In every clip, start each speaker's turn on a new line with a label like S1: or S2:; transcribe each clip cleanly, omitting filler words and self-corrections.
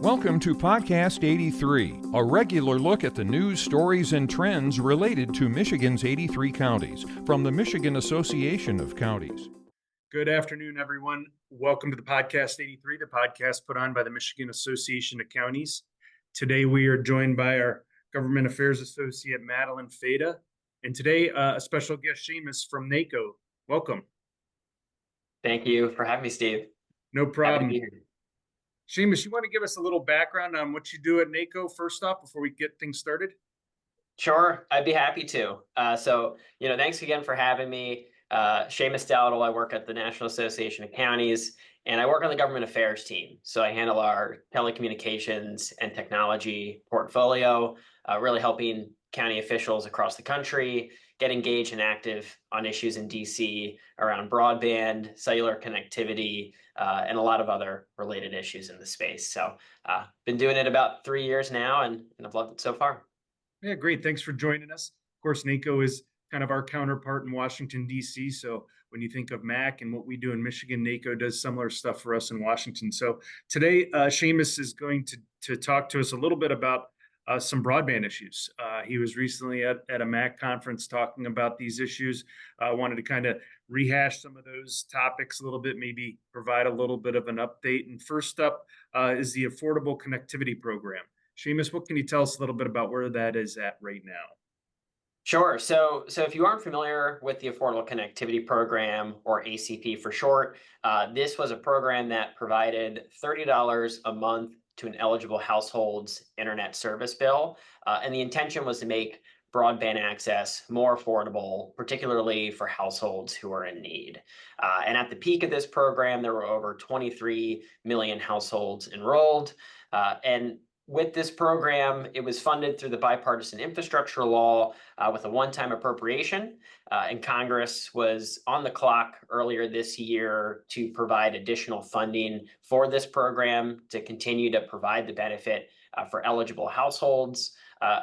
S1: Welcome to Podcast 83, a regular look at the news, stories, and trends related to Michigan's 83 counties from the Michigan Association of Counties.
S2: Good afternoon, everyone. Welcome to the Podcast 83, the podcast put on by the Michigan Association of Counties. Today, we are joined by our Government Affairs Associate, Madeline Fata, and today, a special guest, Seamus from NACo. Welcome.
S3: Thank you for having me, Steve.
S2: No problem.
S3: Happy to be here.
S2: Seamus, you want to give us a little background on what you do at NACo first off before we get things started?
S3: Sure, I'd be happy to. Thanks again for having me. Seamus Dowdall, I work at the National Association of Counties, and I work on the government affairs team. So I handle our telecommunications and technology portfolio, really helping county officials across the country get engaged and active on issues in DC around broadband, cellular connectivity, and a lot of other related issues in the space. So been doing it about 3 years now, and I've loved it so far.
S2: Yeah, great. Thanks for joining us. Of course, NACo is kind of our counterpart in Washington, D.C. So when you think of MAC and what we do in Michigan, NACo does similar stuff for us in Washington. So today, Seamus is going to talk to us a little bit about some broadband issues. He was recently at a MAC conference talking about these issues. I wanted to kind of rehash some of those topics a little bit, maybe provide a little bit of an update. And first up is the Affordable Connectivity Program. Seamus, what can you tell us a little bit about where that is at right now?
S3: Sure. So if you aren't familiar with the Affordable Connectivity Program, or ACP for short, this was a program that provided $30 a month to an eligible household's internet service bill. And the intention was to make broadband access more affordable, particularly for households who are in need. And at the peak of this program, there were over 23 million households enrolled. And with this program, it was funded through the bipartisan infrastructure law with a one-time appropriation, and Congress was on the clock earlier this year to provide additional funding for this program to continue to provide the benefit for eligible households.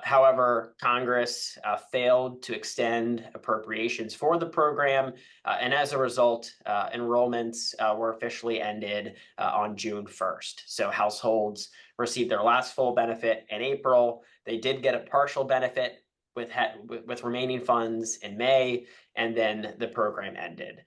S3: However, Congress failed to extend appropriations for the program, and as a result, enrollments were officially ended on June 1st. So households received their last full benefit in April. They did get a partial benefit with remaining funds in May, and then the program ended.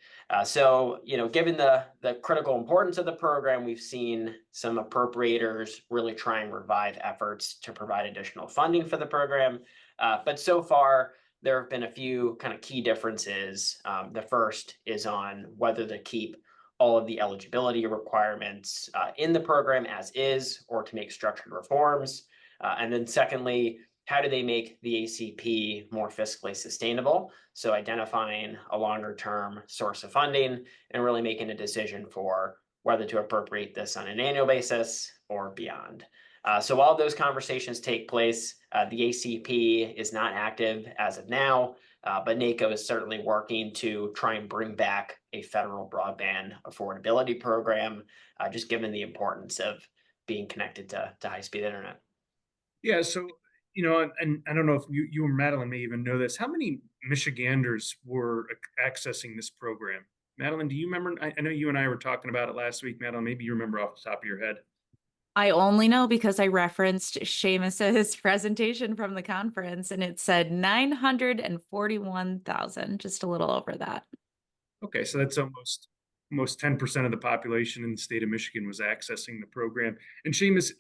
S3: Given the critical importance of the program, we've seen some appropriators really try and revive efforts to provide additional funding for the program. But so far, there have been a few kind of key differences. The first is on whether to keep all of the eligibility requirements in the program as is, or to make structured reforms. And then secondly, how do they make the ACP more fiscally sustainable? So identifying a longer term source of funding and really making a decision for whether to appropriate this on an annual basis or beyond. So while those conversations take place, the ACP is not active as of now, but NACo is certainly working to try and bring back a federal broadband affordability program, just given the importance of being connected to high-speed internet.
S2: Yeah, so, and I don't know if you or Madeline may even know this. How many Michiganders were accessing this program? Madeline, do you remember? I know you and I were talking about it last week. Madeline, maybe you remember off the top of your head.
S4: I only know because I referenced Seamus's presentation from the conference, and it said 941,000, just a little over that.
S2: Okay, so that's almost 10% of the population in the state of Michigan was accessing the program. And Seamus,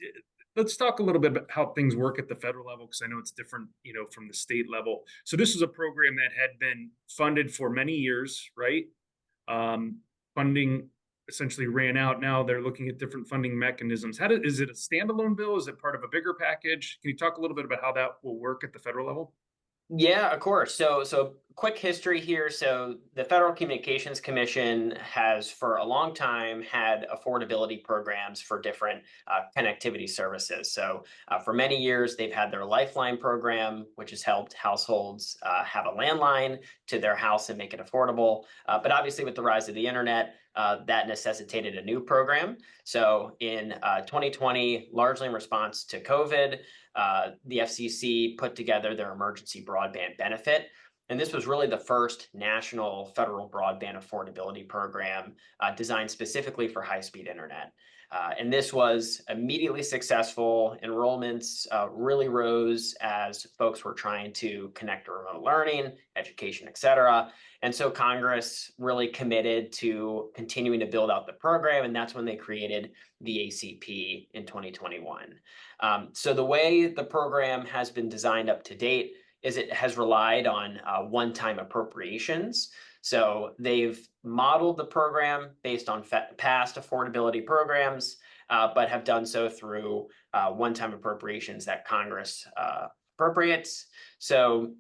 S2: let's talk a little bit about how things work at the federal level, because I know it's different, from the state level. So this is a program that had been funded for many years, right? Funding essentially ran out. Now they're looking at different funding mechanisms. Is it a standalone bill? Is it part of a bigger package? Can you talk a little bit about how that will work at the federal level?
S3: Yeah, of course. So quick history here. So the Federal Communications Commission has for a long time had affordability programs for different connectivity services. So for many years, they've had their Lifeline program, which has helped households have a landline to their house and make it affordable. But obviously with the rise of the internet, that necessitated a new program. So in 2020, largely in response to COVID, the FCC put together their emergency broadband benefit. And this was really the first national federal broadband affordability program designed specifically for high-speed internet. And this was immediately successful. Enrollments really rose as folks were trying to connect to remote learning, education, et cetera. And so Congress really committed to continuing to build out the program, and that's when they created the ACP in 2021. So the way the program has been designed up to date is it has relied on one-time appropriations. So they've modeled the program based on past affordability programs, but have done so through one-time appropriations that Congress appropriates. So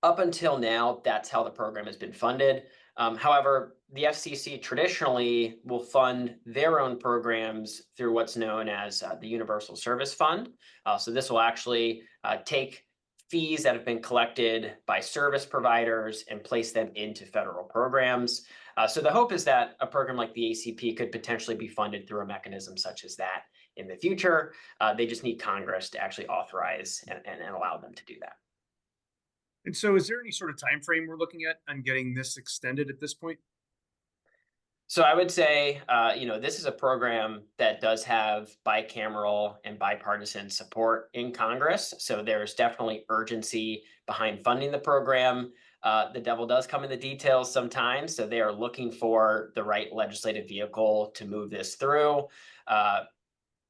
S3: up until now, that's how the program has been funded. However, the FCC traditionally will fund their own programs through what's known as the Universal Service Fund. So this will actually take fees that have been collected by service providers and place them into federal programs. So the hope is that a program like the ACP could potentially be funded through a mechanism such as that in the future. They just need Congress to actually authorize and allow them to do that.
S2: And so is there any sort of time frame we're looking at on getting this extended at this point?
S3: So I would say, this is a program that does have bicameral and bipartisan support in Congress. So there's definitely urgency behind funding the program. The devil does come in the details sometimes. So they are looking for the right legislative vehicle to move this through.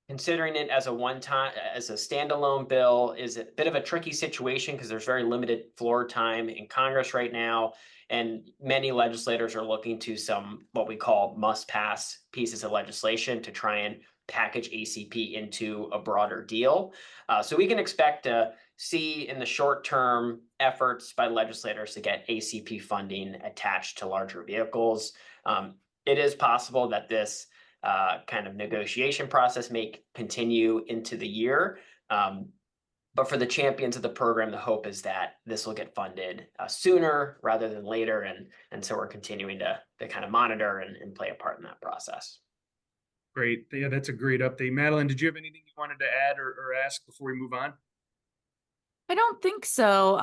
S3: Considering it as a standalone bill is a bit of a tricky situation because there's very limited floor time in Congress right now. And many legislators are looking to some what we call must-pass pieces of legislation to try and package ACP into a broader deal. So we can expect to see in the short term efforts by legislators to get ACP funding attached to larger vehicles. It is possible that this kind of negotiation process may continue into the year. But for the champions of the program, the hope is that this will get funded sooner rather than later. And so we're continuing to kind of monitor and play a part in that process.
S2: Great. Yeah, that's a great update. Madeline, did you have anything you wanted to add or ask before we move on?
S4: I don't think so.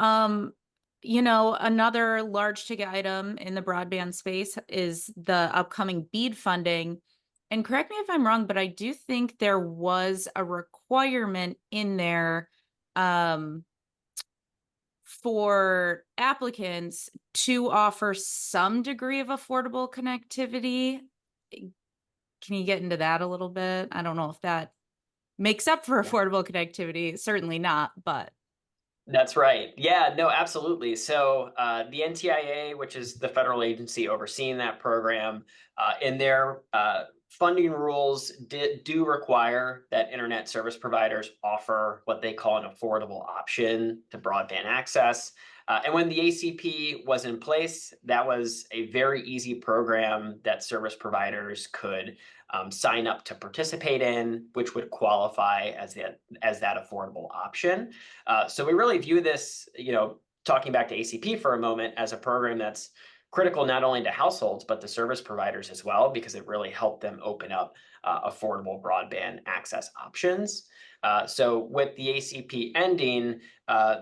S4: Another large ticket item in the broadband space is the upcoming BEAD funding. And correct me if I'm wrong, but I do think there was a requirement in there for applicants to offer some degree of affordable connectivity. Can you get into that a little bit? I don't know if that makes up for affordable connectivity. Certainly not, but.
S3: That's right. Yeah, no, absolutely. So the NTIA, which is the federal agency overseeing that program, in their funding rules do require that internet service providers offer what they call an affordable option to broadband access. And when the ACP was in place, that was a very easy program that service providers could sign up to participate in, which would qualify as that affordable option. So we really view this, talking back to ACP for a moment, as a program that's critical not only to households, but to service providers as well, because it really helped them open up affordable broadband access options. So with the ACP ending,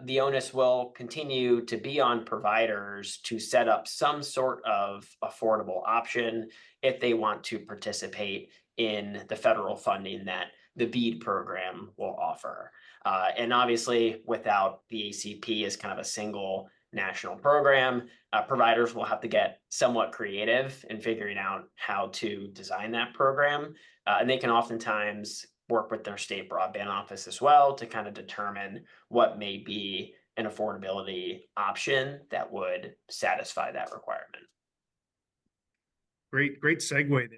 S3: the onus will continue to be on providers to set up some sort of affordable option if they want to participate in the federal funding that the BEAD program will offer. And obviously, without the ACP as kind of a single national program, providers will have to get somewhat creative in figuring out how to design that program. And they can oftentimes work with their state broadband office as well to kind of determine what may be an affordability option that would satisfy that requirement.
S2: Great segue there, Madeline.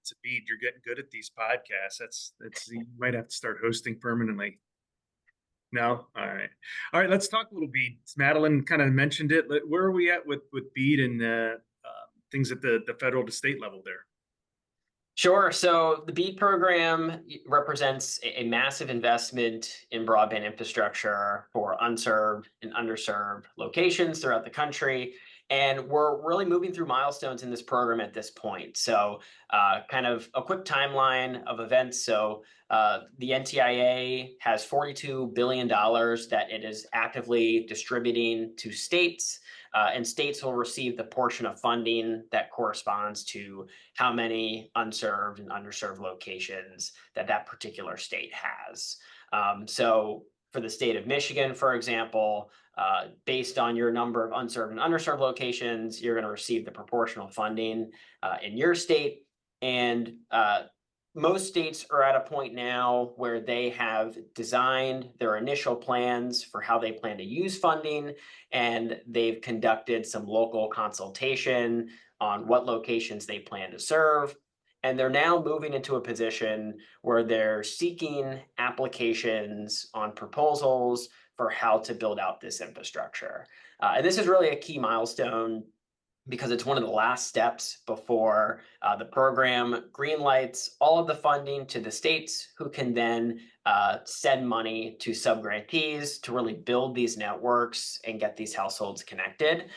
S2: To BEAD, you're getting good at these podcasts. That's you might have to start hosting permanently. No? All right. Let's talk a little BEAD. Madeline kind of mentioned it. Where are we at with BEAD and things at the federal to state level there?
S3: Sure. So the BEAD program represents a massive investment in broadband infrastructure for unserved and underserved locations throughout the country. And we're really moving through milestones in this program at this point. So kind of a quick timeline of events. So the NTIA has $42 billion that it is actively distributing to states. and states will receive the portion of funding that corresponds to how many unserved and underserved locations that particular state has. So for the state of Michigan, for example, based on your number of unserved and underserved locations, you're going to receive the proportional funding in your state. And most states are at a point now where they have designed their initial plans for how they plan to use funding, and they've conducted some local consultation on what locations they plan to serve. And they're now moving into a position where they're seeking applications on proposals for how to build out this infrastructure. And this is really a key milestone because it's one of the last steps before the program greenlights all of the funding to the states, who can then send money to subgrantees to really build these networks and get these households connected.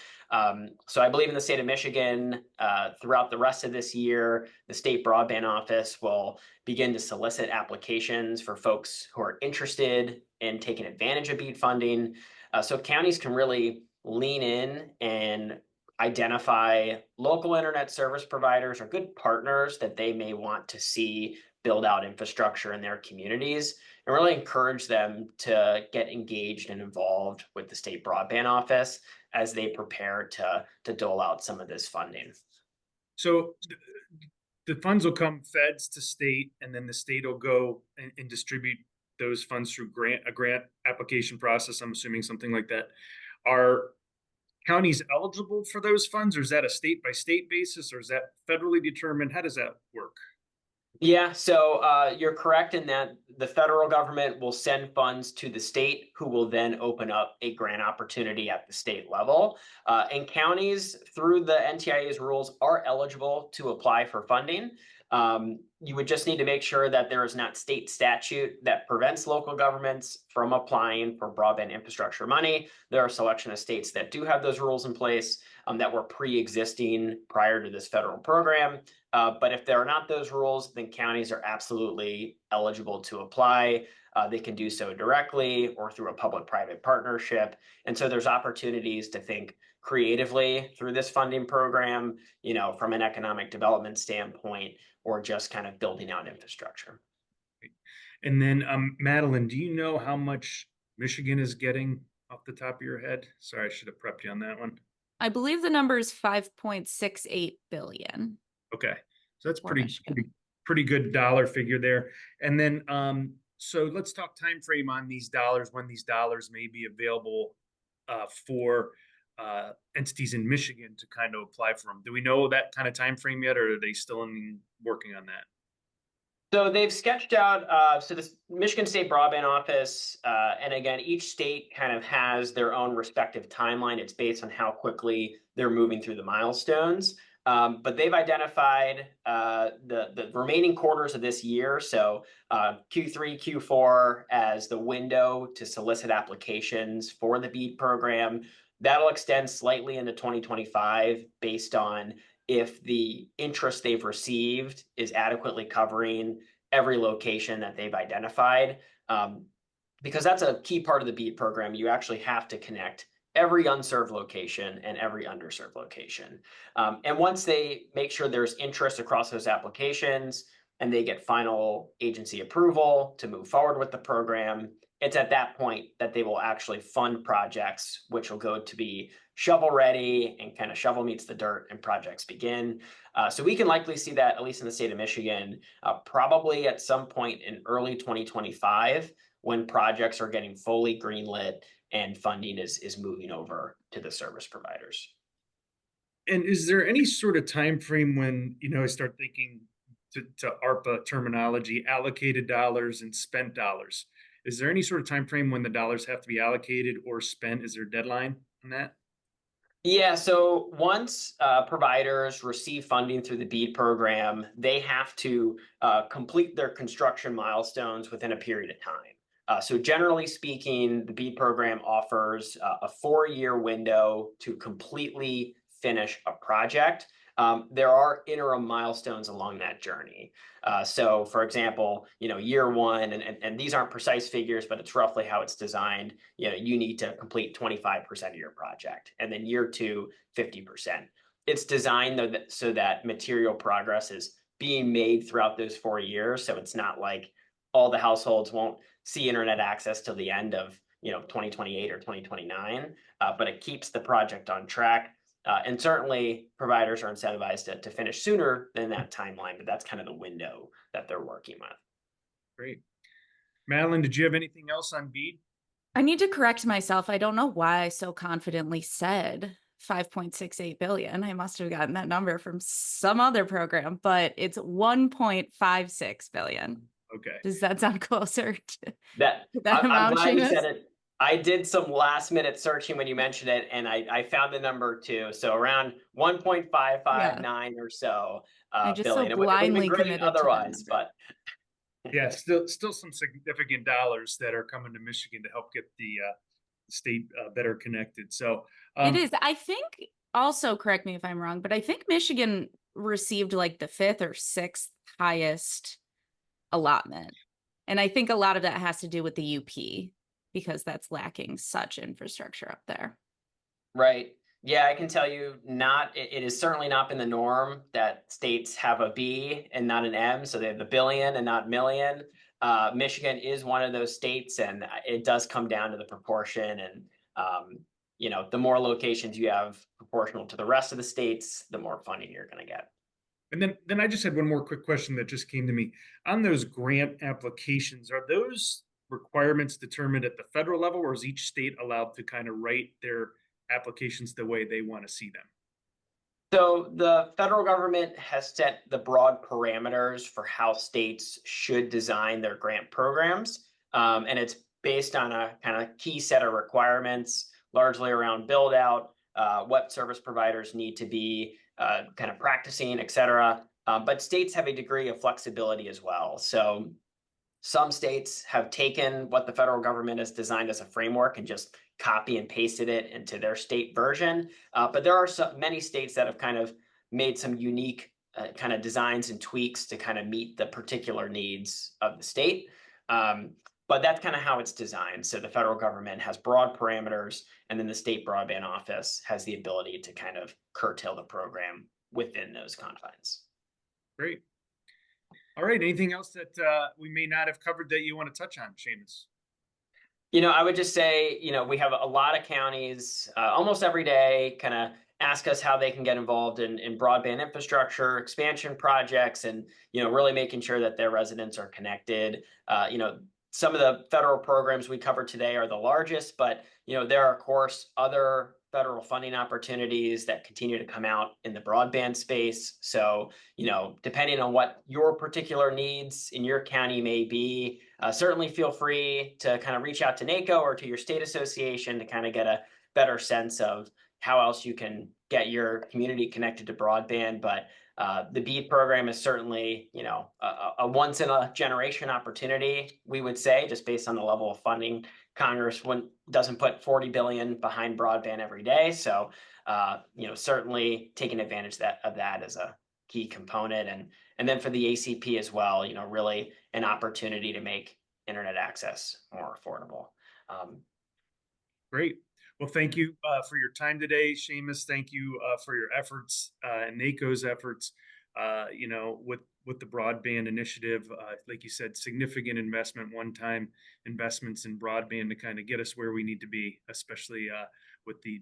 S3: So I believe in the state of Michigan, throughout the rest of this year, the state broadband office will begin to solicit applications for folks who are interested in taking advantage of BEAD funding. So counties can really lean in and identify local internet service providers or good partners that they may want to see build out infrastructure in their communities, and really encourage them to get engaged and involved with the state broadband office as they prepare to dole out some of this funding.
S2: So the funds will come feds to state, and then the state will go and distribute those funds through a grant application process. I'm assuming something like that. Are counties eligible for those funds, or is that a state by state basis, or is that federally determined? How does that work?
S3: Yeah, so you're correct in that the federal government will send funds to the state, who will then open up a grant opportunity at the state level. And counties, through the NTIA's rules, are eligible to apply for funding. You would just need to make sure that there is not state statute that prevents local governments from applying for broadband infrastructure money. There are a selection of states that do have those rules in place that were pre-existing prior to this federal program. But if there are not those rules, then counties are absolutely eligible to apply. They can do so directly or through a public-private partnership. And so there's opportunities to think creatively through this funding program, you know, from an economic development standpoint, or just kind of building out infrastructure.
S2: And then, Madeline, do you know how much Michigan is getting off the top of your head? Sorry, I should have prepped you on that one.
S4: I believe the number is 5.68 billion.
S2: Okay, so that's
S4: For Michigan.
S2: pretty good dollar figure there. And then, so let's talk time frame on these dollars, when these dollars may be available for entities in Michigan to kind of apply for them. Do we know that kind of time frame yet, or are they still working on that?
S3: So they've sketched out, so this Michigan State Broadband Office, and again, each state kind of has their own respective timeline. It's based on how quickly they're moving through the milestones. But they've identified the remaining quarters of this year, so Q3, Q4, as the window to solicit applications for the BEAD program. That'll extend slightly into 2025 based on if the interest they've received is adequately covering every location that they've identified. Because that's a key part of the BEAD program. You actually have to connect every unserved location and every underserved location. And once they make sure there's interest across those applications and they get final agency approval to move forward with the program, it's at that point that they will actually fund projects, which will go to be shovel ready and kind of shovel meets the dirt and projects begin. So we can likely see that, at least in the state of Michigan, probably at some point in early 2025, when projects are getting fully greenlit and funding is moving over to the service providers.
S2: And is there any sort of time frame when, you know, I start thinking to ARPA terminology, allocated dollars and spent dollars? Is there any sort of time frame when the dollars have to be allocated or spent? Is there a deadline on that?
S3: Yeah, so once providers receive funding through the BEAD program, they have to complete their construction milestones within a period of time. So generally speaking, the BEAD program offers a 4-year window to completely finish a project. there are interim milestones along that journey. So for example, year one, and these aren't precise figures, but it's roughly how it's designed. You need to complete 25% of your project, and then year two, 50%. It's designed though so that material progress is being made throughout those 4 years. So it's not like all the households won't see internet access till the end of 2028 or 2029, but it keeps the project on track. And certainly providers are incentivized to finish sooner than that timeline, but that's kind of the window that they're working with.
S2: Great. Madeline, did you have anything else on BEAD?
S4: I need to correct myself. I don't know why I so confidently said 5.68 billion. I must have gotten that number from some other program, but it's 1.56 billion.
S2: Okay.
S4: Does that sound closer to
S3: that
S4: that
S3: I'm
S4: amount,
S3: glad you
S4: Seamus?
S3: said it. I did some last minute searching when you mentioned it, and I found the number too. So around 1.559 or so
S4: I just so
S3: billion. It would have been
S4: blindly
S3: great
S4: committed to that
S3: otherwise,
S4: number.
S3: but
S2: Yeah, still some significant dollars that are coming to Michigan to help get the state better connected. So
S4: It is. I think, also correct me if I'm wrong, but I think Michigan received like the 5th or 6th highest allotment. And I think a lot of that has to do with the UP because that's lacking such infrastructure up there.
S3: right. Yeah, I can tell you it has certainly not been the norm that states have a B and not an M. So they have the billion and not million. Michigan is one of those states, and it does come down to the proportion. And, the more locations you have proportional to the rest of the states, the more funding you're going to get.
S2: And then I just had one more quick question that just came to me. On those grant applications, are those requirements determined at the federal level, or is each state allowed to kind of write their applications the way they want to see them?
S3: So the federal government has set the broad parameters for how states should design their grant programs. And it's based on a kind of key set of requirements, largely around build out, what service providers need to be kind of practicing, et cetera. But states have a degree of flexibility as well. So some states have taken what the federal government has designed as a framework and just copy and pasted it into their state version. But there are many states that have kind of made some unique kind of designs and tweaks to kind of meet the particular needs of the state. But that's kind of how it's designed. So the federal government has broad parameters, and then the state broadband office has the ability to kind of curtail the program within those confines.
S2: Great. All right. Anything else that we may not have covered that you want to touch on, Seamus?
S3: I would just say, we have a lot of counties almost every day kind of ask us how they can get involved in broadband infrastructure, expansion projects, and, really making sure that their residents are connected. Some of the federal programs we covered today are the largest, but, there are, of course, other federal funding opportunities that continue to come out in the broadband space. So, depending on what your particular needs in your county may be, certainly feel free to kind of reach out to NACo or to your state association to kind of get a better sense of how else you can get your community connected to broadband. But the BEAD program is certainly, a once in a generation opportunity, we would say, just based on the level of funding. Congress doesn't put $40 billion behind broadband every day. So, certainly taking advantage of that as a key component. And then for the ACP as well, really an opportunity to make internet access more affordable.
S2: Great. Well, thank you for your time today, Seamus. Thank you for your efforts and NACo's efforts, with the broadband initiative. Like you said, significant investment, one-time investments in broadband to kind of get us where we need to be, especially with the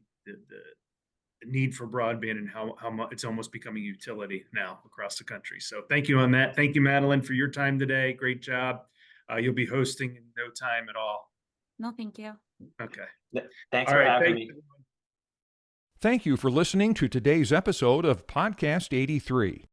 S2: need for broadband and how much it's almost becoming a utility now across the country. So thank you on that. Thank you, Madeline, for your time today. Great job. You'll be hosting in no time at all.
S4: No, thank you.
S2: Okay.
S3: Thanks for having me.
S1: Thank you for listening to today's episode of Podcast 83.